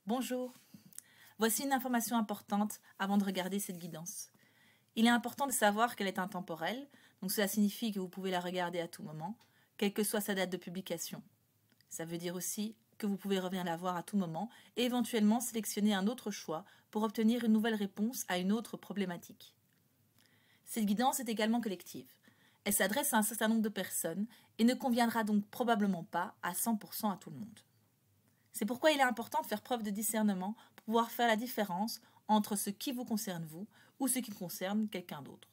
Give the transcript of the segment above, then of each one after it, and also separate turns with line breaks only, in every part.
Bonjour, voici une information importante avant de regarder cette guidance. Il est important de savoir qu'elle est intemporelle, donc cela signifie que vous pouvez la regarder à tout moment, quelle que soit sa date de publication. Ça veut dire aussi que vous pouvez revenir la voir à tout moment et éventuellement sélectionner un autre choix pour obtenir une nouvelle réponse à une autre problématique. Cette guidance est également collective. Elle s'adresse à un certain nombre de personnes et ne conviendra donc probablement pas à 100% à tout le monde. C'est pourquoi il est important de faire preuve de discernement pour pouvoir faire la différence entre ce qui vous concerne vous ou ce qui concerne quelqu'un d'autre.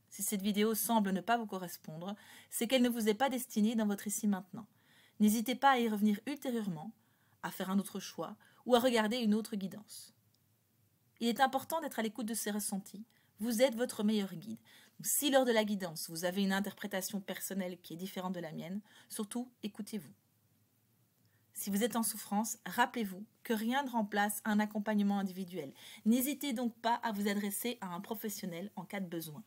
Si cette vidéo semble ne pas vous correspondre, c'est qu'elle ne vous est pas destinée dans votre ici maintenant. N'hésitez pas à y revenir ultérieurement, à faire un autre choix ou à regarder une autre guidance. Il est important d'être à l'écoute de ces ressentis. Vous êtes votre meilleur guide. Donc, si lors de la guidance, vous avez une interprétation personnelle qui est différente de la mienne, surtout écoutez-vous. Si vous êtes en souffrance, rappelez-vous que rien ne remplace un accompagnement individuel. N'hésitez donc pas à vous adresser à un professionnel en cas de besoin.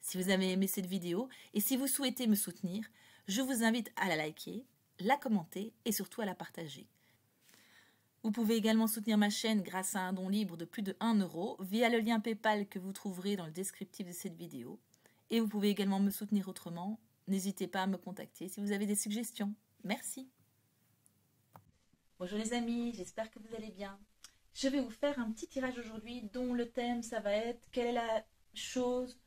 Si vous avez aimé cette vidéo et si vous souhaitez me soutenir, je vous invite à la liker, la commenter et surtout à la partager. Vous pouvez également soutenir ma chaîne grâce à un don libre de plus de 1 € via le lien PayPal que vous trouverez dans le descriptif de cette vidéo. Et vous pouvez également me soutenir autrement. N'hésitez pas à me contacter si vous avez des suggestions. Merci. Bonjour les amis, j'espère que vous allez bien. Je vais vous faire un petit tirage aujourd'hui dont le thème ça va être quelle est la chose,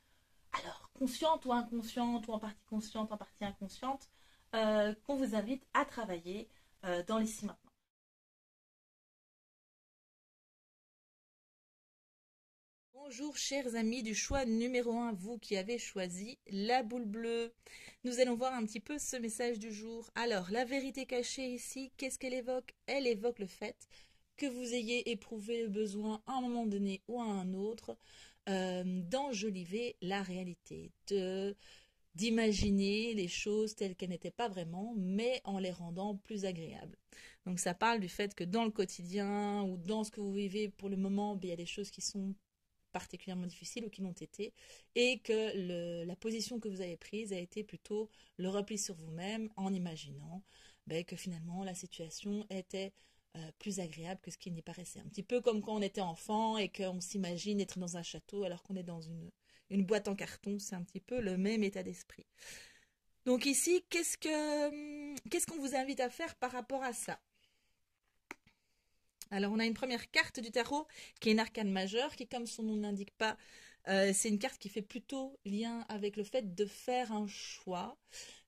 alors consciente ou inconsciente ou en partie consciente, en partie inconsciente, qu'on vous invite à travailler dans l'ici maintenant. Bonjour chers amis du choix numéro 1, vous qui avez choisi la boule bleue. Nous allons voir un petit peu ce message du jour. Alors, la vérité cachée ici, qu'est-ce qu'elle évoque? Elle évoque le fait que vous ayez éprouvé le besoin à un moment donné ou à un autre d'enjoliver la réalité, d'imaginer les choses telles qu'elles n'étaient pas vraiment, mais en les rendant plus agréables. Donc ça parle du fait que dans le quotidien ou dans ce que vous vivez pour le moment, il y a des choses qui sont particulièrement difficiles ou qui l'ont été, et que la position que vous avez prise a été plutôt le repli sur vous-même en imaginant que finalement la situation était plus agréable que ce qui n'y paraissait. Un petit peu comme quand on était enfant et qu'on s'imagine être dans un château alors qu'on est dans une boîte en carton, c'est un petit peu le même état d'esprit. Donc ici, qu'est-ce qu'on vous invite à faire par rapport à ça? Alors, on a une première carte du tarot qui est une arcane majeure, qui, comme son nom n'indique pas, c'est une carte qui fait plutôt lien avec le fait de faire un choix.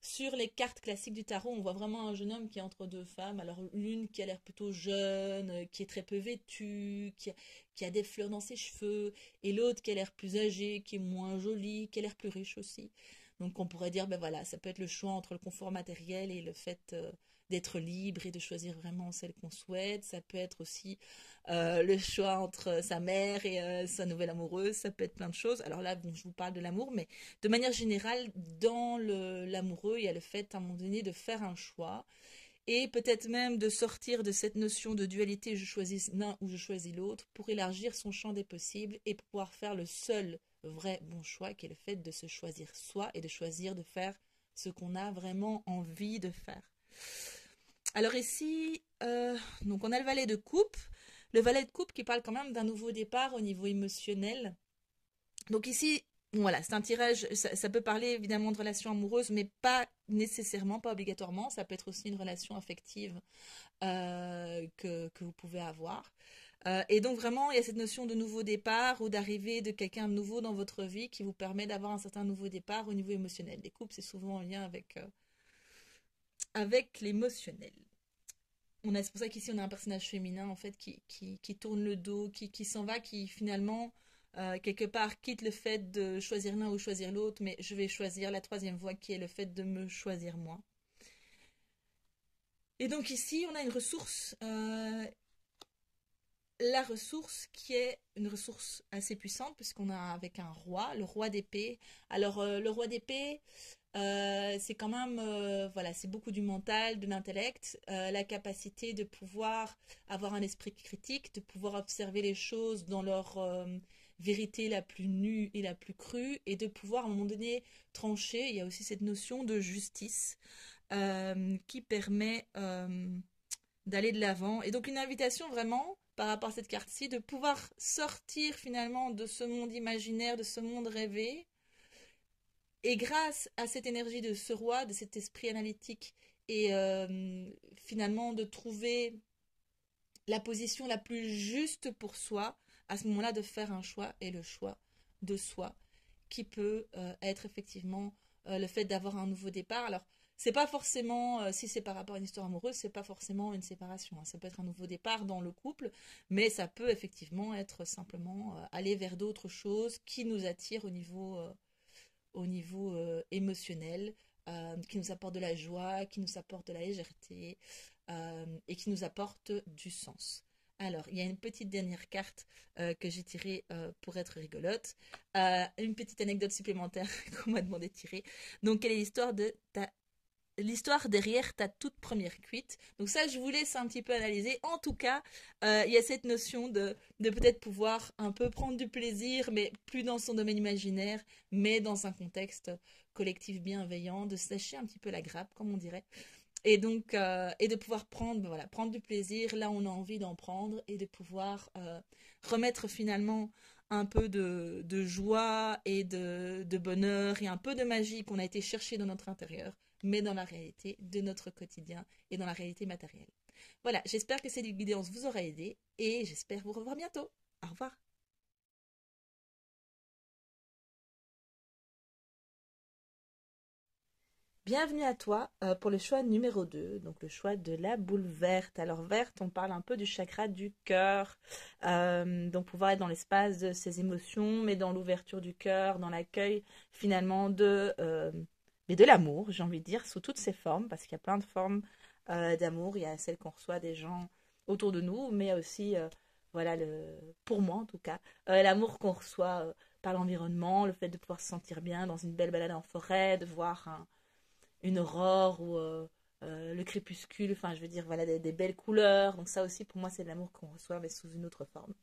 Sur les cartes classiques du tarot, on voit vraiment un jeune homme qui est entre deux femmes. Alors, l'une qui a l'air plutôt jeune, qui est très peu vêtue, qui a des fleurs dans ses cheveux, et l'autre qui a l'air plus âgée, qui est moins jolie, qui a l'air plus riche aussi. Donc, on pourrait dire, ben voilà, ça peut être le choix entre le confort matériel et le fait d'être libre et de choisir vraiment celle qu'on souhaite. Ça peut être aussi le choix entre sa mère et sa nouvelle amoureuse. Ça peut être plein de choses. Alors là, bon, je vous parle de l'amour, mais de manière générale, dans l'amoureux, il y a le fait à un moment donné de faire un choix et peut-être même de sortir de cette notion de dualité, je choisis l'un ou je choisis l'autre, pour élargir son champ des possibles et pour pouvoir faire le seul vrai bon choix, qui est le fait de se choisir soi et de choisir de faire ce qu'on a vraiment envie de faire. Alors ici, donc on a le valet de coupe. Le valet de coupe qui parle quand même d'un nouveau départ au niveau émotionnel. Donc ici, voilà, c'est un tirage, ça peut parler évidemment de relations amoureuses, mais pas nécessairement, pas obligatoirement. Ça peut être aussi une relation affective que vous pouvez avoir. Et donc vraiment, il y a cette notion de nouveau départ ou d'arrivée de quelqu'un de nouveau dans votre vie qui vous permet d'avoir un certain nouveau départ au niveau émotionnel. Les couples, c'est souvent en lien avec l'émotionnel. C'est pour ça qu'ici on a un personnage féminin en fait qui tourne le dos, qui s'en va, qui finalement quelque part quitte le fait de choisir l'un ou choisir l'autre, mais je vais choisir la troisième voie qui est le fait de me choisir moi. Et donc ici on a une ressource, la ressource qui est une ressource assez puissante puisqu'on a avec un roi, le roi d'épée. Alors le roi d'épée, c'est quand même, voilà, c'est beaucoup du mental, de l'intellect, la capacité de pouvoir avoir un esprit critique, de pouvoir observer les choses dans leur vérité la plus nue et la plus crue, et de pouvoir à un moment donné trancher. Il y a aussi cette notion de justice qui permet d'aller de l'avant. Et donc une invitation vraiment, par rapport à cette carte-ci, de pouvoir sortir finalement de ce monde imaginaire, de ce monde rêvé. Et grâce à cette énergie de ce roi, de cet esprit analytique, et finalement de trouver la position la plus juste pour soi, à ce moment-là de faire un choix, et le choix de soi, qui peut être effectivement le fait d'avoir un nouveau départ. Alors, c'est pas forcément, si c'est par rapport à une histoire amoureuse, c'est pas forcément une séparation, hein. Ça peut être un nouveau départ dans le couple, mais ça peut effectivement être simplement aller vers d'autres choses qui nous attirent au niveau émotionnel, qui nous apportent de la joie, qui nous apportent de la légèreté et qui nous apportent du sens. Alors, il y a une petite dernière carte que j'ai tirée pour être rigolote. Une petite anecdote supplémentaire qu'on m'a demandé de tirer. Donc, quelle est l'histoire derrière ta toute première cuite. Donc ça, je vous laisse un petit peu analyser. En tout cas, il y a cette notion de peut-être pouvoir un peu prendre du plaisir, mais plus dans son domaine imaginaire, mais dans un contexte collectif bienveillant, de se lâcher un petit peu la grappe, comme on dirait. Et donc, et de pouvoir prendre, voilà, prendre du plaisir là où on a envie d'en prendre et de pouvoir remettre finalement un peu de joie et de bonheur et un peu de magie qu'on a été chercher dans notre intérieur, mais dans la réalité de notre quotidien et dans la réalité matérielle. Voilà, j'espère que cette guidance vous aura aidé et j'espère vous revoir bientôt. Au revoir. Bienvenue à toi pour le choix numéro 2, donc le choix de la boule verte. Alors verte, on parle un peu du chakra du cœur, donc pouvoir être dans l'espace de ses émotions, mais dans l'ouverture du cœur, dans l'accueil finalement mais de l'amour, j'ai envie de dire, sous toutes ses formes, parce qu'il y a plein de formes d'amour. Il y a celle qu'on reçoit des gens autour de nous, mais aussi, voilà, pour moi en tout cas, l'amour qu'on reçoit par l'environnement, le fait de pouvoir se sentir bien dans une belle balade en forêt, de voir une aurore ou le crépuscule, enfin je veux dire voilà des belles couleurs. Donc ça aussi pour moi c'est de l'amour qu'on reçoit mais sous une autre forme.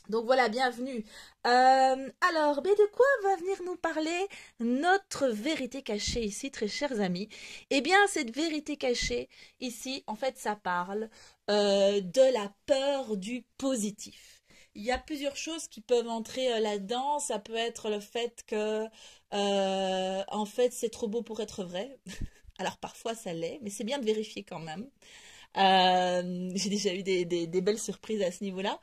Donc voilà, bienvenue. Alors, mais de quoi va venir nous parler notre vérité cachée ici, très chers amis? Eh bien, cette vérité cachée ici, en fait, ça parle de la peur du positif. Il y a plusieurs choses qui peuvent entrer là-dedans. Ça peut être le fait que, en fait, c'est trop beau pour être vrai. Alors parfois ça l'est, mais c'est bien de vérifier quand même. J'ai déjà eu des belles surprises à ce niveau-là.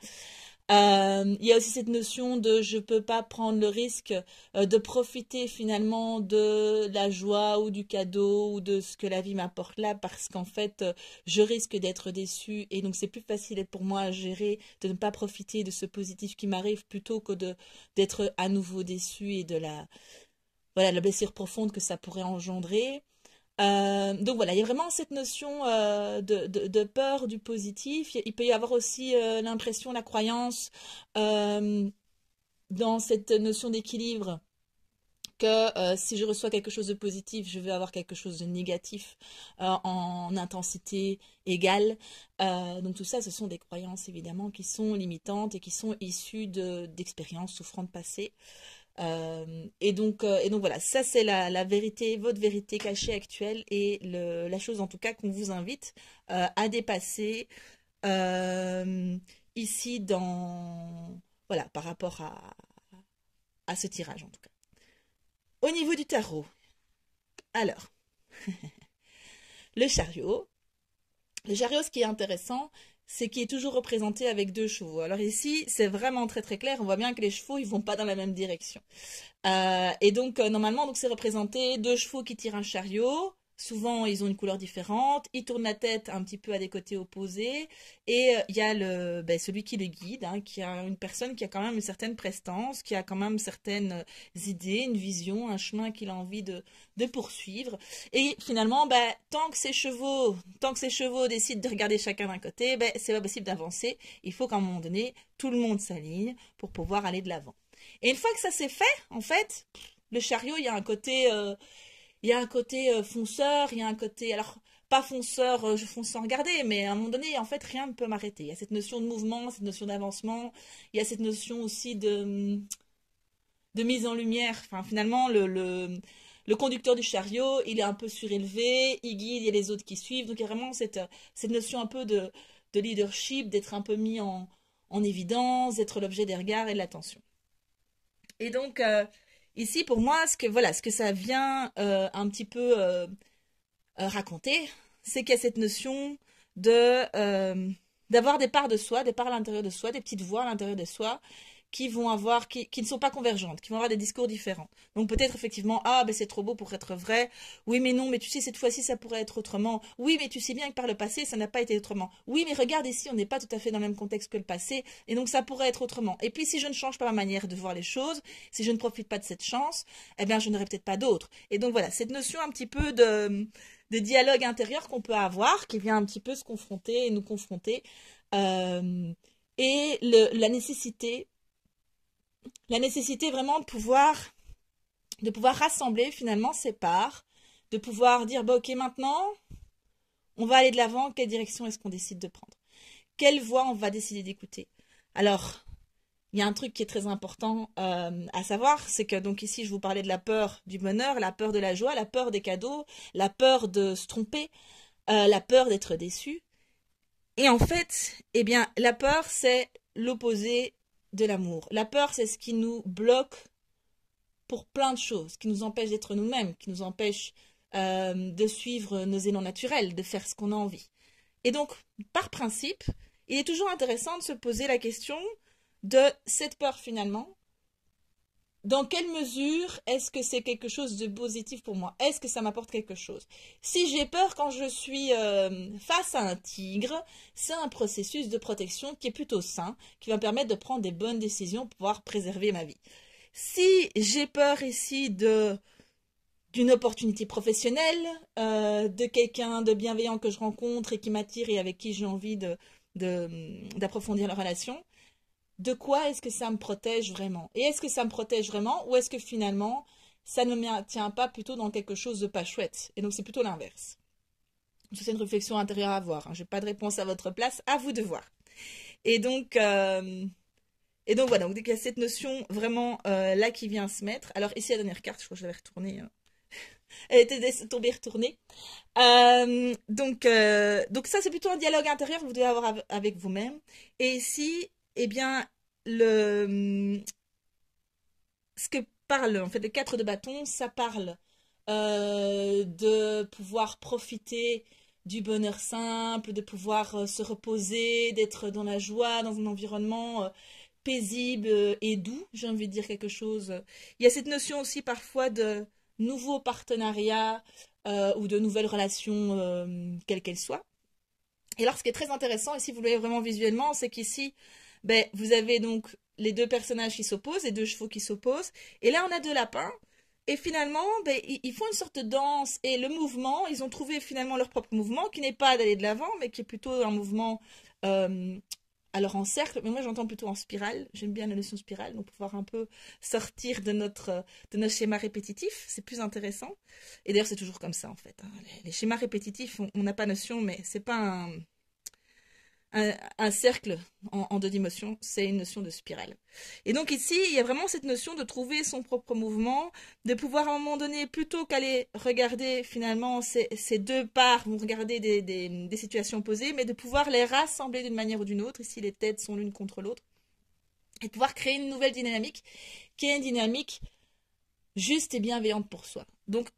Il y a aussi cette notion de je peux pas prendre le risque de profiter finalement de la joie ou du cadeau ou de ce que la vie m'apporte là parce qu'en fait je risque d'être déçue et donc c'est plus facile pour moi à gérer de ne pas profiter de ce positif qui m'arrive plutôt que d'être à nouveau déçue et de la blessure profonde que ça pourrait engendrer. Donc voilà, il y a vraiment cette notion de peur du positif. Il peut y avoir aussi l'impression, la croyance euh, dans cette notion d'équilibre que si je reçois quelque chose de positif, je vais avoir quelque chose de négatif en intensité égale. Donc tout ça, ce sont des croyances évidemment qui sont limitantes et qui sont issues d'expériences souffrantes passées. Et donc voilà, ça c'est la vérité, votre vérité cachée actuelle et la chose en tout cas qu'on vous invite à dépasser euh, ici voilà, par rapport à ce tirage en tout cas. Au niveau du tarot, alors, le chariot, le chariot, ce qui est intéressant, c'est qu'il est toujours représenté avec deux chevaux. Alors ici, c'est vraiment très très clair. On voit bien que les chevaux, ils vont pas dans la même direction. Et donc, normalement, donc c'est représenté deux chevaux qui tirent un chariot. Souvent, ils ont une couleur différente. Ils tournent la tête un petit peu à des côtés opposés. Et il y a celui qui le guide, hein, qui a une personne qui a quand même une certaine prestance, qui a quand même certaines idées, une vision, un chemin qu'il a envie de poursuivre. Et finalement, tant que ces chevaux décident de regarder chacun d'un côté, c'est pas possible d'avancer. Il faut qu'à un moment donné, tout le monde s'aligne pour pouvoir aller de l'avant. Et une fois que ça s'est fait, en fait, le chariot, il y a un côté fonceur, il y a un côté, alors pas fonceur, je fonce sans regarder, mais à un moment donné, en fait, rien ne peut m'arrêter. Il y a cette notion de mouvement, cette notion d'avancement, il y a cette notion aussi de mise en lumière. Enfin, finalement, le conducteur du chariot, il est un peu surélevé, il guide, il y a les autres qui suivent. Donc il y a vraiment cette notion un peu de leadership, d'être un peu mis en évidence, d'être l'objet des regards et de l'attention. Et donc ici, pour moi, ce que ça vient un petit peu raconter, c'est qu'il y a cette notion d'avoir des parts de soi, des parts à l'intérieur de soi, des petites voix à l'intérieur de soi qui ne sont pas convergentes, qui vont avoir des discours différents. Donc peut-être effectivement, ah ben c'est trop beau pour être vrai, oui mais non, mais tu sais cette fois-ci ça pourrait être autrement, oui mais tu sais bien que par le passé ça n'a pas été autrement, oui mais regarde ici on n'est pas tout à fait dans le même contexte que le passé, et donc ça pourrait être autrement. Et puis si je ne change pas ma manière de voir les choses, si je ne profite pas de cette chance, eh bien je n'aurai peut-être pas d'autre. Et donc voilà, cette notion un petit peu de dialogue intérieur qu'on peut avoir, qui vient un petit peu se confronter et nous confronter, et la nécessité vraiment de pouvoir rassembler finalement ces parts, de pouvoir dire, bah, ok, maintenant, on va aller de l'avant, quelle direction est-ce qu'on décide de prendre? Quelle voix on va décider d'écouter? Alors, il y a un truc qui est très important à savoir, c'est que donc ici, je vous parlais de la peur du bonheur, la peur de la joie, la peur des cadeaux, la peur de se tromper, la peur d'être déçu. Et en fait, eh bien, la peur, c'est l'opposé de l'amour. La peur, c'est ce qui nous bloque pour plein de choses, qui nous empêche d'être nous-mêmes, qui nous empêche de suivre nos élans naturels, de faire ce qu'on a envie. Et donc, par principe, il est toujours intéressant de se poser la question de cette peur finalement. Dans quelle mesure est-ce que c'est quelque chose de positif pour moi? Est-ce que ça m'apporte quelque chose? Si j'ai peur quand je suis face à un tigre, c'est un processus de protection qui est plutôt sain, qui va me permettre de prendre des bonnes décisions pour pouvoir préserver ma vie. Si j'ai peur ici d'une opportunité professionnelle, de quelqu'un de bienveillant que je rencontre et qui m'attire et avec qui j'ai envie d'approfondir la relation, de quoi est-ce que ça me protège vraiment? Et est-ce que ça me protège vraiment ou est-ce que finalement ça ne me maintient pas plutôt dans quelque chose de pas chouette? Et donc c'est plutôt l'inverse. C'est une réflexion intérieure à avoir. Je n'ai pas de réponse à votre place, à vous de voir. Et donc voilà, donc il y a cette notion vraiment là qui vient se mettre. Alors ici la dernière carte, je crois que je l'avais retournée. Elle était tombée retournée. Donc ça c'est plutôt un dialogue intérieur que vous devez avoir avec vous-même. Et ici, eh bien, ce que parle en fait le 4 de bâton, ça parle de pouvoir profiter du bonheur simple, de pouvoir se reposer, d'être dans la joie, dans un environnement paisible et doux, j'ai envie de dire quelque chose. Il y a cette notion aussi parfois de nouveaux partenariats ou de nouvelles relations, quelles qu'elles soient. Et alors, ce qui est très intéressant, et si vous le voyez vraiment visuellement, c'est qu'ici, ben, vous avez donc les deux personnages qui s'opposent, les deux chevaux qui s'opposent, et là on a deux lapins, et finalement, ben, ils font une sorte de danse, et le mouvement, ils ont trouvé finalement leur propre mouvement, qui n'est pas d'aller de l'avant, mais qui est plutôt un mouvement, alors en cercle, mais moi j'entends plutôt en spirale, j'aime bien la notion spirale, donc pouvoir un peu sortir de notre schéma répétitif, c'est plus intéressant, et d'ailleurs c'est toujours comme ça en fait, hein. Les schémas répétitifs, on n'a pas notion, mais c'est pas un cercle en deux dimensions, c'est une notion de spirale. Et donc ici, il y a vraiment cette notion de trouver son propre mouvement, de pouvoir à un moment donné, plutôt qu'aller regarder finalement ces deux parts, vont regarder des situations posées, mais de pouvoir les rassembler d'une manière ou d'une autre, ici les têtes sont l'une contre l'autre, et de pouvoir créer une nouvelle dynamique, qui est une dynamique juste et bienveillante pour soi. Donc,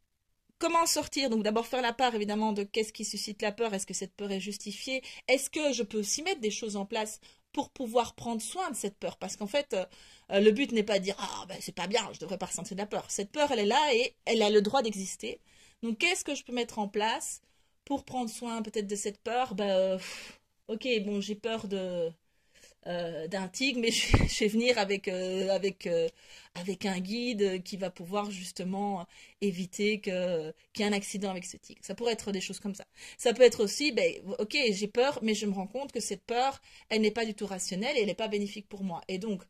comment sortir? Donc d'abord faire la part évidemment de qu'est-ce qui suscite la peur, est-ce que cette peur est justifiée, est-ce que je peux aussi mettre des choses en place pour pouvoir prendre soin de cette peur, parce qu'en fait le but n'est pas de dire ah ben c'est pas bien, je devrais pas ressentir de la peur. Cette peur elle est là et elle a le droit d'exister. Donc qu'est-ce que je peux mettre en place pour prendre soin peut-être de cette peur? Ok, bon, j'ai peur d'un tigre, mais je vais venir avec un guide qui va pouvoir justement éviter qu'il y ait un accident avec ce tigre. Ça pourrait être des choses comme ça. Ça peut être aussi, ben, ok, j'ai peur, mais je me rends compte que cette peur, elle n'est pas du tout rationnelle et elle n'est pas bénéfique pour moi. Et donc,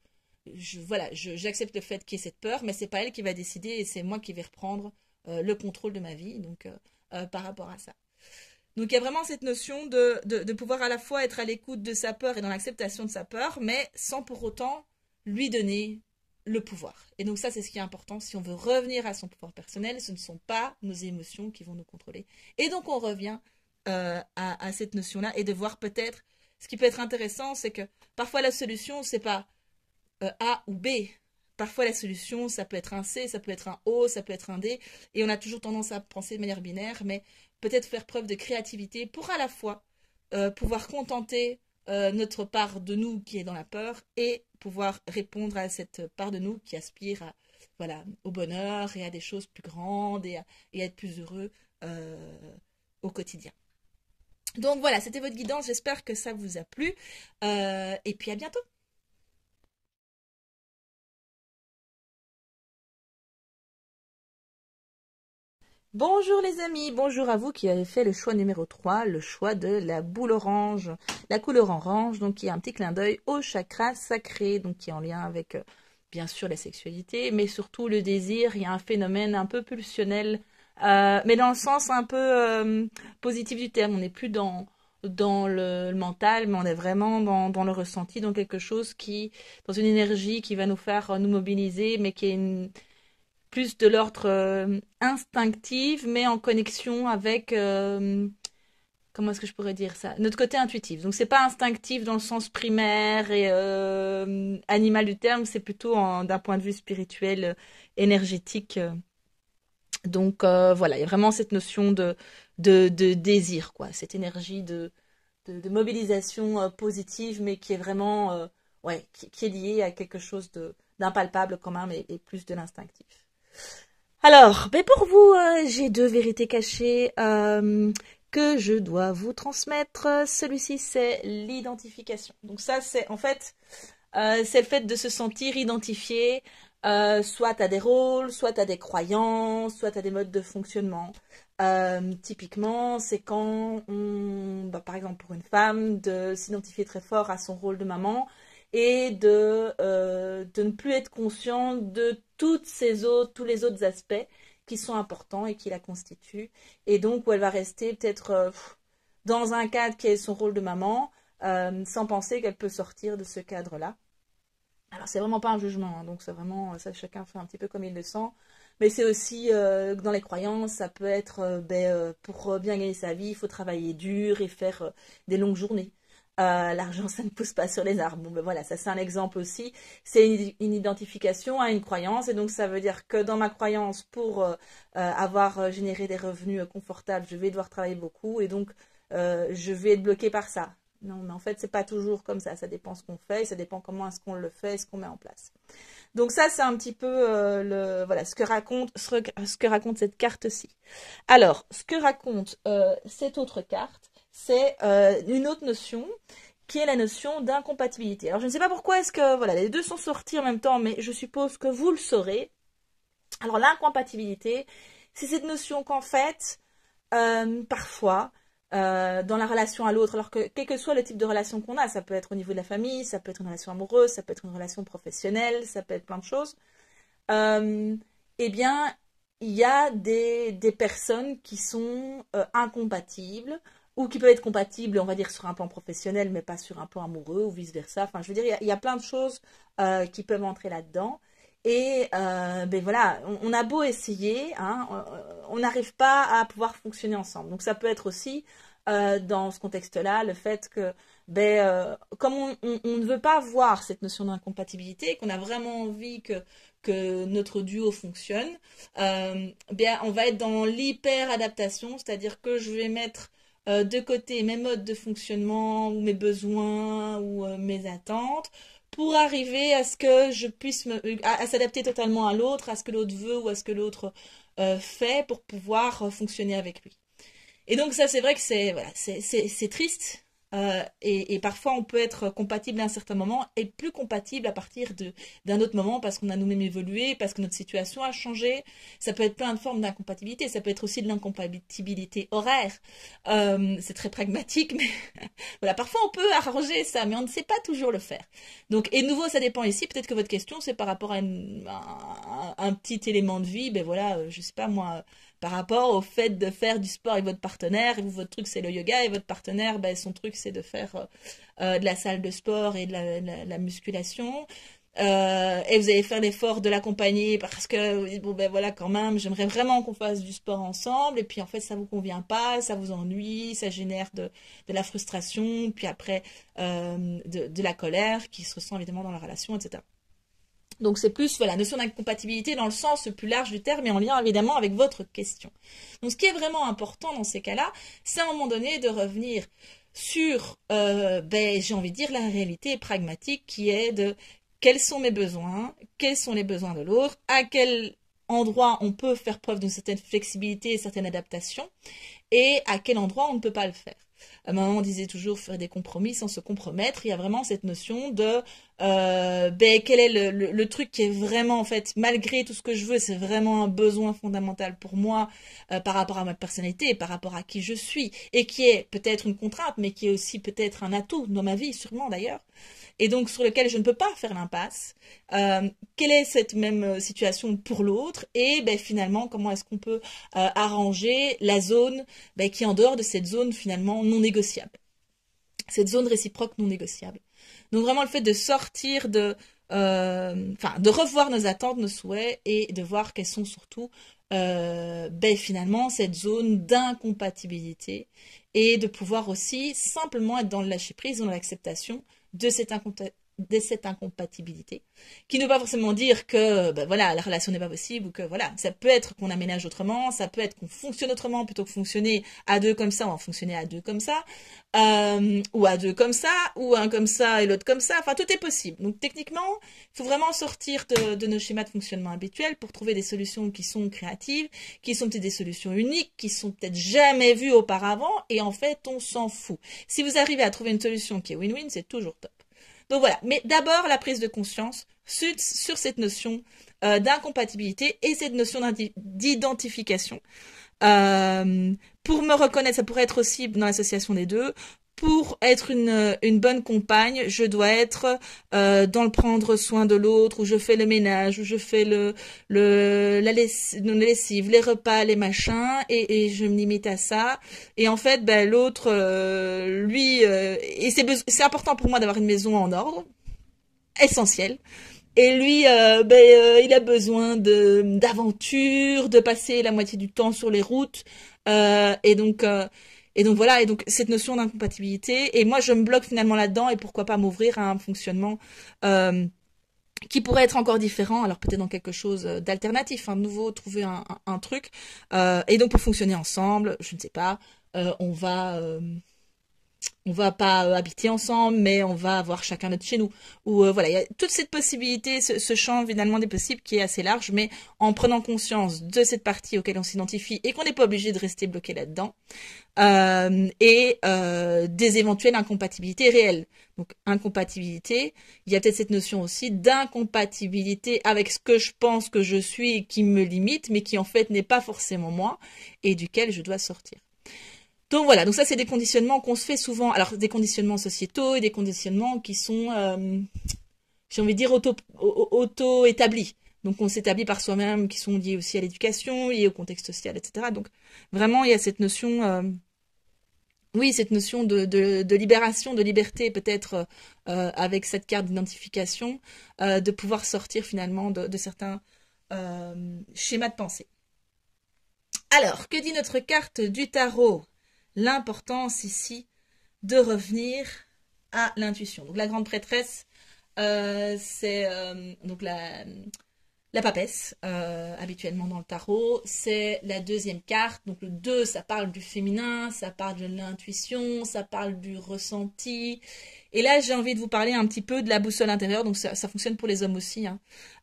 j'accepte le fait qu'il y ait cette peur, mais c'est pas elle qui va décider et c'est moi qui vais reprendre le contrôle de ma vie, donc par rapport à ça. Donc il y a vraiment cette notion de pouvoir à la fois être à l'écoute de sa peur et dans l'acceptation de sa peur, mais sans pour autant lui donner
le pouvoir. Et donc ça, c'est ce qui est important. Si on veut revenir à son pouvoir personnel, ce ne sont pas nos émotions qui vont nous contrôler. Et donc on revient à cette notion-là et de voir peut-être, ce qui peut être intéressant, c'est que parfois la solution, c'est pas A ou B. Parfois la solution, ça peut être un C, ça peut être un O, ça peut être un D. Et on a toujours tendance à penser de manière binaire, mais peut-être faire preuve de créativité pour à la fois pouvoir contenter notre part de nous qui est dans la peur et pouvoir répondre à cette part de nous qui aspire à, voilà, au bonheur et à des choses plus grandes et à être plus heureux au quotidien. Donc voilà, c'était votre guidance, j'espère que ça vous a plu et puis à bientôt. Bonjour les amis, bonjour à vous qui avez fait le choix numéro 3, le choix de la boule orange, la couleur orange, donc qui est un petit clin d'œil au chakra sacré, donc qui est en lien avec bien sûr la sexualité, mais surtout le désir. Il y a un phénomène un peu pulsionnel, mais dans le sens un peu positif du terme. On n'est plus dans le mental, mais on est vraiment dans le ressenti, dans quelque chose qui, dans une énergie qui va nous faire nous mobiliser, mais qui est plus de l'ordre instinctif, mais en connexion avec comment est-ce que je pourrais dire ça? Notre côté intuitif. Donc c'est pas instinctif dans le sens primaire et animal du terme, c'est plutôt d'un point de vue spirituel, énergétique. Donc voilà, il y a vraiment cette notion de désir, quoi, cette énergie de mobilisation positive, mais qui est vraiment ouais, qui est liée à quelque chose d'impalpable quand même et plus de l'instinctif. Alors, ben pour vous, j'ai deux vérités cachées que je dois vous transmettre. Celui-ci, c'est l'identification. Donc ça, c'est en fait, c'est le fait de se sentir identifié, soit à des rôles, soit à des croyances, soit à des modes de fonctionnement. Typiquement, c'est quand bah, par exemple pour une femme, de s'identifier très fort à son rôle de maman et de ne plus être conscient de tous les autres aspects qui sont importants et qui la constituent. Et donc, où elle va rester peut-être dans un cadre qui est son rôle de maman, sans penser qu'elle peut sortir de ce cadre-là. Alors, c'est vraiment pas un jugement, hein, donc c'est vraiment, ça, chacun fait un petit peu comme il le sent. Mais c'est aussi, dans les croyances, ça peut être, pour bien gagner sa vie, il faut travailler dur et faire des longues journées. L'argent, ça ne pousse pas sur les arbres. Bon, ben voilà, ça c'est un exemple aussi. C'est une identification à une croyance. Et donc, ça veut dire que dans ma croyance, pour avoir généré des revenus confortables, je vais devoir travailler beaucoup. Et donc, je vais être bloquée par ça. Non, mais en fait, c'est pas toujours comme ça. Ça dépend ce qu'on fait, ça dépend comment est-ce qu'on le fait, ce qu'on met en place. Donc ça, c'est un petit peu voilà, ce que raconte cette carte-ci. Alors, ce que raconte cette autre carte, c'est une autre notion qui est la notion d'incompatibilité. Alors, je ne sais pas pourquoi est-ce que voilà, les deux sont sortis en même temps, mais je suppose que vous le saurez. Alors, l'incompatibilité, c'est cette notion qu'en fait, parfois, dans la relation à l'autre, alors que quel que soit le type de relation qu'on a, ça peut être au niveau de la famille, ça peut être une relation amoureuse, ça peut être une relation professionnelle, ça peut être plein de choses, euh, eh bien, il y a des personnes qui sont incompatibles ou qui peuvent être compatibles, on va dire, sur un plan professionnel, mais pas sur un plan amoureux ou vice-versa. Enfin, je veux dire, il y a plein de choses qui peuvent entrer là-dedans. Et ben voilà, on a beau essayer, hein, on n'arrive pas à pouvoir fonctionner ensemble. Donc ça peut être aussi dans ce contexte-là le fait que ben, comme on ne veut pas voir cette notion d'incompatibilité, qu'on a vraiment envie que notre duo fonctionne, bien on va être dans l'hyper-adaptation, c'est-à-dire que je vais mettre de côté mes modes de fonctionnement ou mes besoins ou mes attentes pour arriver à ce que je puisse à s'adapter totalement à l'autre, à ce que l'autre veut ou à ce que l'autre fait pour pouvoir fonctionner avec lui. Et donc ça, c'est vrai que c'est voilà, c'est triste. Et parfois, on peut être compatible à un certain moment et plus compatible à partir d'un autre moment parce qu'on a nous-mêmes évolué, parce que notre situation a changé. Ça peut être plein de formes d'incompatibilité. Ça peut être aussi de l'incompatibilité horaire. C'est très pragmatique, mais voilà, parfois on peut arranger ça, mais on ne sait pas toujours le faire. Donc, et de nouveau, ça dépend ici. Peut-être que votre question, c'est par rapport à un petit élément de vie. Ben voilà, je sais pas moi par rapport au fait de faire du sport avec votre partenaire, et vous, votre truc c'est le yoga, et votre partenaire, ben, son truc c'est de faire de la salle de sport et de la musculation. et vous allez faire l'effort de l'accompagner parce que vous dites, bon ben voilà, quand même, j'aimerais vraiment qu'on fasse du sport ensemble, et puis en fait ça vous convient pas, ça vous ennuie, ça génère de la frustration, puis après de la colère qui se ressent évidemment dans la relation, etc. Donc c'est plus voilà, notion d'incompatibilité dans le sens le plus large du terme et en lien évidemment avec votre question. Donc ce qui est vraiment important dans ces cas-là, c'est à un moment donné de revenir sur, j'ai envie de dire, la réalité pragmatique qui est de quels sont mes besoins, quels sont les besoins de l'autre, à quel endroit on peut faire preuve d'une certaine flexibilité et certaine adaptation, et à quel endroit on ne peut pas le faire. Maman disait toujours faire des compromis sans se compromettre. Il y a vraiment cette notion de quel est le truc qui est vraiment en fait malgré tout ce que je veux, c'est vraiment un besoin fondamental pour moi par rapport à ma personnalité et par rapport à qui je suis et qui est peut-être une contrainte mais qui est aussi peut-être un atout dans ma vie sûrement d'ailleurs. Et donc sur lequel je ne peux pas faire l'impasse. Quelle est cette même situation pour l'autre et finalement comment est-ce qu'on peut arranger la zone qui est en dehors de cette zone finalement non négociable, cette zone réciproque non négociable. Donc vraiment le fait de sortir de revoir nos attentes, nos souhaits et de voir quelles sont surtout finalement cette zone d'incompatibilité et de pouvoir aussi simplement être dans le lâcher prise, dans l'acceptation de cette incompatibilité, qui ne veut pas forcément dire que la relation n'est pas possible ou que voilà, ça peut être qu'on aménage autrement, ça peut être qu'on fonctionne autrement plutôt que fonctionner à deux comme ça, on va fonctionner à deux comme ça, ou à deux comme ça, ou un comme ça et l'autre comme ça, enfin tout est possible. Donc techniquement, il faut vraiment sortir de nos schémas de fonctionnement habituels pour trouver des solutions qui sont créatives, qui sont peut-être des solutions uniques, qui sont peut-être jamais vues auparavant, et en fait on s'en fout. Si vous arrivez à trouver une solution qui est win-win, c'est toujours top. Donc voilà, mais d'abord la prise de conscience sur cette notion d'incompatibilité et cette notion d'identification. Pour me reconnaître, ça pourrait être aussi dans l'association des deux. Pour être une bonne compagne, je dois être dans le prendre soin de l'autre, où je fais le ménage, où je fais la lessive, les repas, les machins, et je me limite à ça. Et en fait, l'autre, lui, et c'est important pour moi d'avoir une maison en ordre, essentiel. Et lui, il a besoin d'aventure, de passer la moitié du temps sur les routes, et donc voilà, et donc cette notion d'incompatibilité, et moi je me bloque finalement là-dedans, et pourquoi pas m'ouvrir à un fonctionnement qui pourrait être encore différent, alors peut-être dans quelque chose d'alternatif, de nouveau, trouver un truc, et donc pour fonctionner ensemble, je ne sais pas, on va pas habiter ensemble, mais on va avoir chacun notre chez nous. Ou voilà, il y a toute cette possibilité, ce champ finalement des possibles qui est assez large, mais en prenant conscience de cette partie auquel on s'identifie et qu'on n'est pas obligé de rester bloqué là-dedans, des éventuelles incompatibilités réelles. Donc incompatibilité, il y a peut-être cette notion aussi d'incompatibilité avec ce que je pense que je suis et qui me limite, mais qui en fait n'est pas forcément moi et duquel je dois sortir. Donc voilà, donc ça c'est des conditionnements qu'on se fait souvent, alors des conditionnements sociétaux et des conditionnements qui sont, j'ai envie de dire, auto-établis. Donc on s'établit par soi-même, qui sont liés aussi à l'éducation, liés au contexte social, etc. Donc vraiment il y a cette notion, cette notion de libération, de liberté peut-être avec cette carte d'identification, de pouvoir sortir finalement de certains schémas de pensée. Alors, que dit notre carte du tarot ? L'importance ici de revenir à l'intuition. Donc la grande prêtresse, c'est donc la papesse, habituellement dans le tarot. C'est la deuxième carte. Donc le 2, ça parle du féminin, ça parle de l'intuition, ça parle du ressenti. Et là, j'ai envie de vous parler un petit peu de la boussole intérieure. Donc ça fonctionne pour les hommes aussi.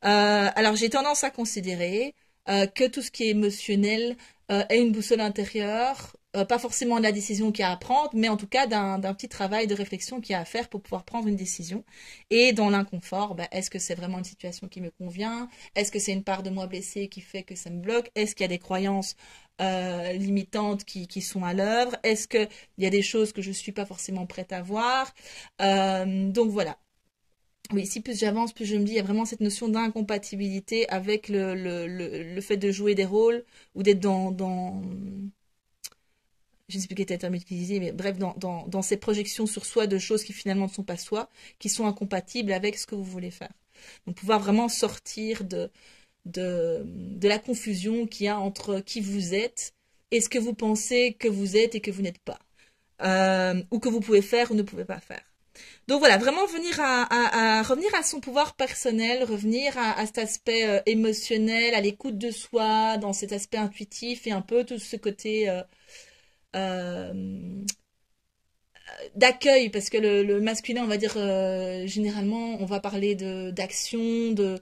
Alors j'ai tendance à considérer que tout ce qui est émotionnel est une boussole intérieure. Pas forcément de la décision qu'il y a à prendre, mais en tout cas d'un petit travail de réflexion qu'il y a à faire pour pouvoir prendre une décision. Et dans l'inconfort, est-ce que c'est vraiment une situation qui me convient? Est-ce que c'est une part de moi blessée qui fait que ça me bloque? Est-ce qu'il y a des croyances limitantes qui sont à l'œuvre? Est-ce qu'il y a des choses que je ne suis pas forcément prête à voir? Donc voilà. Oui, si plus j'avance, plus je me dis, il y a vraiment cette notion d'incompatibilité avec le fait de jouer des rôles ou d'être dans je ne sais plus quel était le terme utilisé, mais bref, dans ces projections sur soi de choses qui finalement ne sont pas soi, qui sont incompatibles avec ce que vous voulez faire. Donc pouvoir vraiment sortir de la confusion qu'il y a entre qui vous êtes et ce que vous pensez que vous êtes et que vous n'êtes pas. Ou que vous pouvez faire ou ne pouvez pas faire. Donc voilà, vraiment revenir à son pouvoir personnel, revenir à cet aspect émotionnel, à l'écoute de soi, dans cet aspect intuitif et un peu tout ce côté euh, d'accueil, parce que le masculin, on va dire, généralement, on va parler d'action, de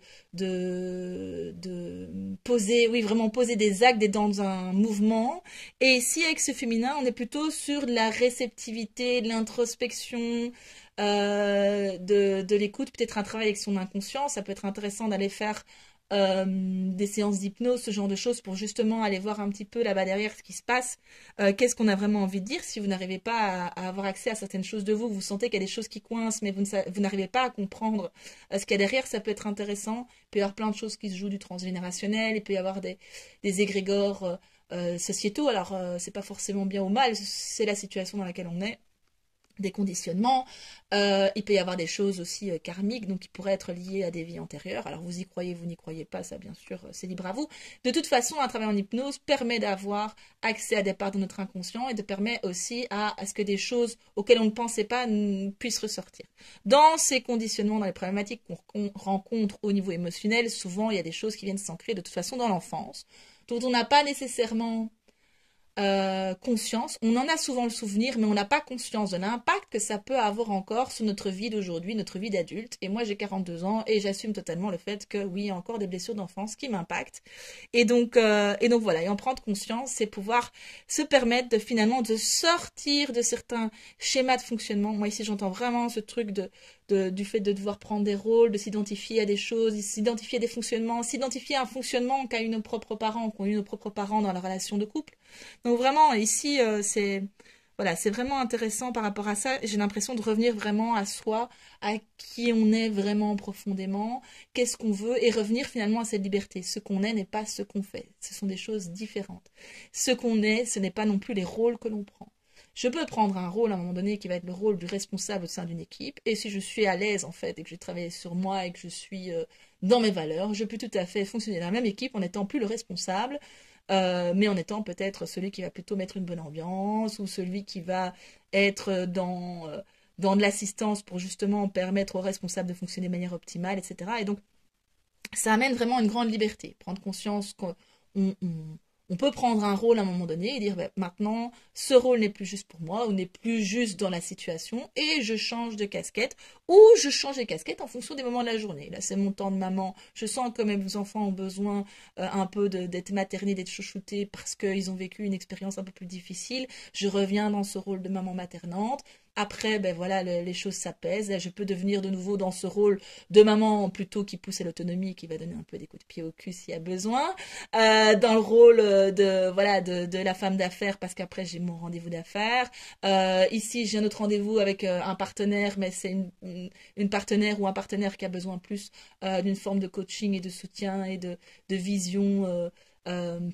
poser, oui, vraiment poser des actes, d'être dans un mouvement. Et ici, avec ce féminin, on est plutôt sur de la réceptivité, de l'introspection, de l'écoute, peut-être un travail avec son inconscient. Ça peut être intéressant d'aller faire des séances d'hypnose, ce genre de choses, pour justement aller voir un petit peu là-bas derrière ce qui se passe, qu'est-ce qu'on a vraiment envie de dire. Si vous n'arrivez pas à avoir accès à certaines choses de vous, vous sentez qu'il y a des choses qui coincent, mais vous n'arrivez pas à comprendre ce qu'il y a derrière, ça peut être intéressant. Il peut y avoir plein de choses qui se jouent du transgénérationnel, il peut y avoir des égrégores sociétaux. Alors, c'est pas forcément bien ou mal, c'est la situation dans laquelle on est, des conditionnements. Il peut y avoir des choses aussi karmiques, donc qui pourraient être liées à des vies antérieures. Alors vous y croyez, vous n'y croyez pas, ça bien sûr c'est libre à vous. De toute façon, un travail en hypnose permet d'avoir accès à des parts de notre inconscient et de permet aussi à ce que des choses auxquelles on ne pensait pas puissent ressortir. Dans ces conditionnements, dans les problématiques qu'on rencontre au niveau émotionnel, souvent il y a des choses qui viennent s'ancrer de toute façon dans l'enfance, dont on n'a pas nécessairement conscience. On en a souvent le souvenir, mais on n'a pas conscience de l'impact que ça peut avoir encore sur notre vie d'aujourd'hui, notre vie d'adulte. Et moi, j'ai 42 ans et j'assume totalement le fait que oui, il y a encore des blessures d'enfance qui m'impactent. Et donc voilà, et en prendre conscience, c'est pouvoir se permettre de finalement de sortir de certains schémas de fonctionnement. Moi ici, j'entends vraiment ce truc du fait de devoir prendre des rôles, de s'identifier à des choses, s'identifier à des fonctionnements, s'identifier à un fonctionnement qu'a eu nos propres parents, qu'ont eu nos propres parents dans la relation de couple. Donc vraiment, ici, c'est vraiment intéressant par rapport à ça. J'ai l'impression de revenir vraiment à soi, à qui on est vraiment profondément, qu'est-ce qu'on veut, et revenir finalement à cette liberté. Ce qu'on est n'est pas ce qu'on fait. Ce sont des choses différentes. Ce qu'on est, ce n'est pas non plus les rôles que l'on prend. Je peux prendre un rôle à un moment donné qui va être le rôle du responsable au sein d'une équipe, et si je suis à l'aise en fait, et que j'ai travaillé sur moi, et que je suis dans mes valeurs, je peux tout à fait fonctionner dans la même équipe en n'étant plus le responsable, mais en étant peut-être celui qui va plutôt mettre une bonne ambiance, ou celui qui va être dans de l'assistance pour justement permettre aux responsables de fonctionner de manière optimale, etc. Et donc, ça amène vraiment une grande liberté. Prendre conscience qu'on on peut prendre un rôle à un moment donné et dire ben, maintenant, ce rôle n'est plus juste pour moi ou n'est plus juste dans la situation et je change de casquette ou je change de casquette en fonction des moments de la journée. Là, c'est mon temps de maman. Je sens que mes enfants ont besoin un peu d'être maternés, d'être chouchoutés parce qu'ils ont vécu une expérience un peu plus difficile. Je reviens dans ce rôle de maman maternante. Après, ben voilà, les choses s'apaisent. Là, je peux devenir de nouveau dans ce rôle de maman plutôt qui pousse à l'autonomie, qui va donner un peu des coups de pied au cul s'il y a besoin. Dans le rôle de la femme d'affaires parce qu'après j'ai mon rendez-vous d'affaires. Ici, j'ai un autre rendez-vous avec un partenaire, mais c'est une partenaire ou un partenaire qui a besoin plus d'une forme de coaching et de soutien et de vision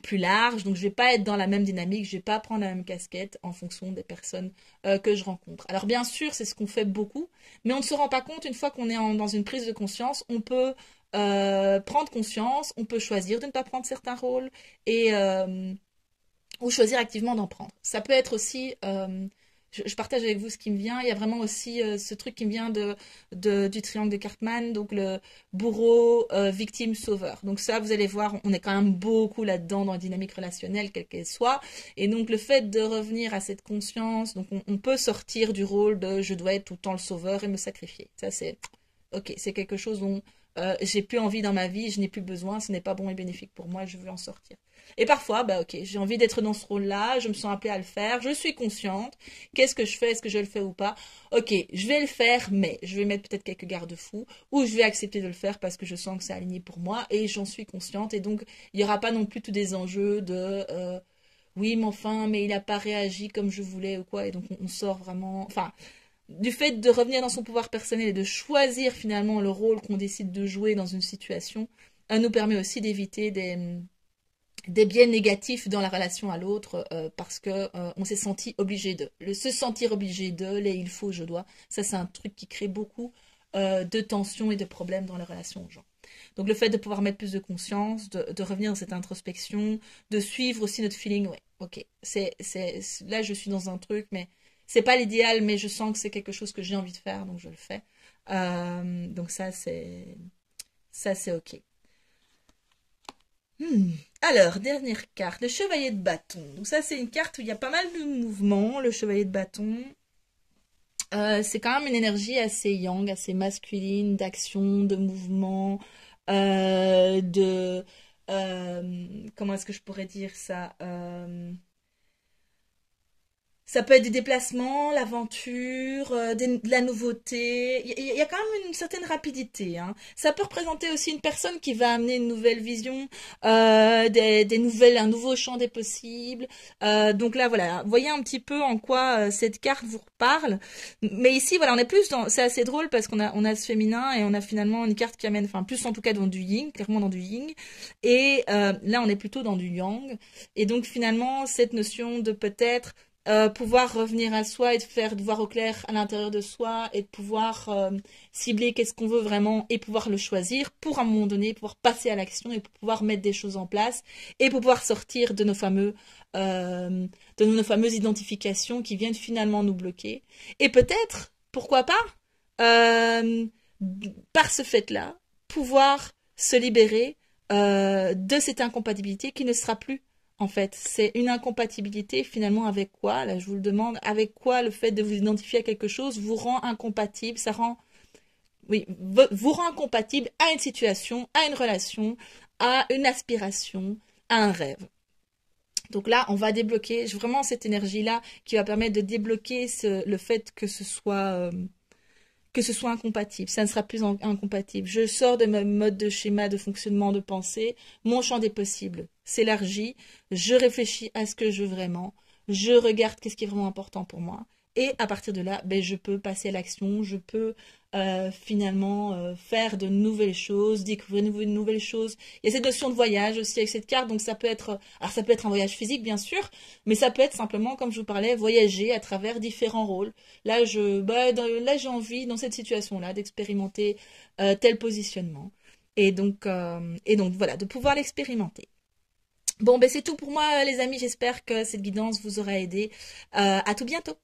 plus large, donc je vais pas être dans la même dynamique, je vais pas prendre la même casquette en fonction des personnes que je rencontre. Alors bien sûr, c'est ce qu'on fait beaucoup, mais on ne se rend pas compte une fois qu'on est dans une prise de conscience, on peut prendre conscience, on peut choisir de ne pas prendre certains rôles et ou choisir activement d'en prendre. Ça peut être aussi je partage avec vous ce qui me vient. Il y a vraiment aussi ce truc qui me vient du triangle de Cartman, donc le bourreau, victime, sauveur. Donc ça, vous allez voir, on est quand même beaucoup là-dedans dans la dynamique relationnelle, quelle qu'elle soit. Et donc le fait de revenir à cette conscience, donc on peut sortir du rôle de je dois être tout le temps le sauveur et me sacrifier. Ça c'est ok, c'est quelque chose dont j'ai plus envie dans ma vie, je n'ai plus besoin, ce n'est pas bon et bénéfique pour moi, je veux en sortir. Et parfois, bah ok, j'ai envie d'être dans ce rôle-là, je me sens appelée à le faire, je suis consciente, qu'est-ce que je fais, est-ce que je le fais ou pas? Ok, je vais le faire, mais je vais mettre peut-être quelques garde-fous, ou je vais accepter de le faire parce que je sens que c'est aligné pour moi, et j'en suis consciente, et donc il n'y aura pas non plus tous des enjeux de oui, mais enfin, mais il n'a pas réagi comme je voulais ou quoi, et donc on sort vraiment, enfin, du fait de revenir dans son pouvoir personnel et de choisir finalement le rôle qu'on décide de jouer dans une situation, nous permet aussi d'éviter des biais négatifs dans la relation à l'autre parce que on s'est senti obligé de. Se sentir obligé de, les il faut, je dois, ça c'est un truc qui crée beaucoup de tensions et de problèmes dans les relations aux gens. Donc le fait de pouvoir mettre plus de conscience, de revenir dans cette introspection, de suivre aussi notre feeling, ouais, ok, là je suis dans un truc, mais c'est pas l'idéal, mais je sens que c'est quelque chose que j'ai envie de faire, donc je le fais. Donc ça c'est ok. Alors, dernière carte, le chevalier de bâton. Donc ça, c'est une carte où il y a pas mal de mouvements, le chevalier de bâton. C'est quand même une énergie assez yang, assez masculine, d'action, de mouvement, de... comment est-ce que je pourrais dire ça ça peut être des déplacements, l'aventure, de la nouveauté. Il y a quand même une certaine rapidité. Hein. Ça peut représenter aussi une personne qui va amener une nouvelle vision, un nouveau champ des possibles. Donc là, voilà, voyez un petit peu en quoi cette carte vous reparle. Mais ici, voilà, on est plus dans. C'est assez drôle parce on a ce féminin et on a finalement une carte qui amène, enfin plus en tout cas dans du yin, clairement dans du yin. Et là, on est plutôt dans du yang. Et donc finalement, cette notion de peut-être pouvoir revenir à soi et de voir au clair à l'intérieur de soi et de pouvoir cibler qu'est-ce qu'on veut vraiment et pouvoir le choisir pour à un moment donné pouvoir passer à l'action et pour pouvoir mettre des choses en place et pour pouvoir sortir de nos fameuses identifications qui viennent finalement nous bloquer et peut-être pourquoi pas euh, par ce fait-là pouvoir se libérer de cette incompatibilité qui ne sera plus en fait. C'est une incompatibilité finalement avec quoi, là je vous le demande, avec quoi le fait de vous identifier à quelque chose vous rend incompatible, ça rend, oui, vous rend incompatible à une situation, à une relation, à une aspiration, à un rêve. Donc là, on va débloquer vraiment cette énergie-là qui va permettre de débloquer le fait que ce soit incompatible. Ça ne sera plus incompatible. Je sors de mon mode de schéma de fonctionnement de pensée. Mon champ des possibles s'élargit. Je réfléchis à ce que je veux vraiment. Je regarde qu'est-ce qui est vraiment important pour moi. Et à partir de là, je peux passer à l'action. Je peux finalement faire de nouvelles choses, découvrir de nouvelles choses. Il y a cette notion de voyage aussi avec cette carte. Donc ça peut être un voyage physique bien sûr, mais ça peut être simplement, comme je vous parlais, voyager à travers différents rôles. Là, j'ai envie, dans cette situation-là, d'expérimenter tel positionnement. Et donc voilà, de pouvoir l'expérimenter. Bon, c'est tout pour moi, les amis. J'espère que cette guidance vous aura aidé. À tout bientôt.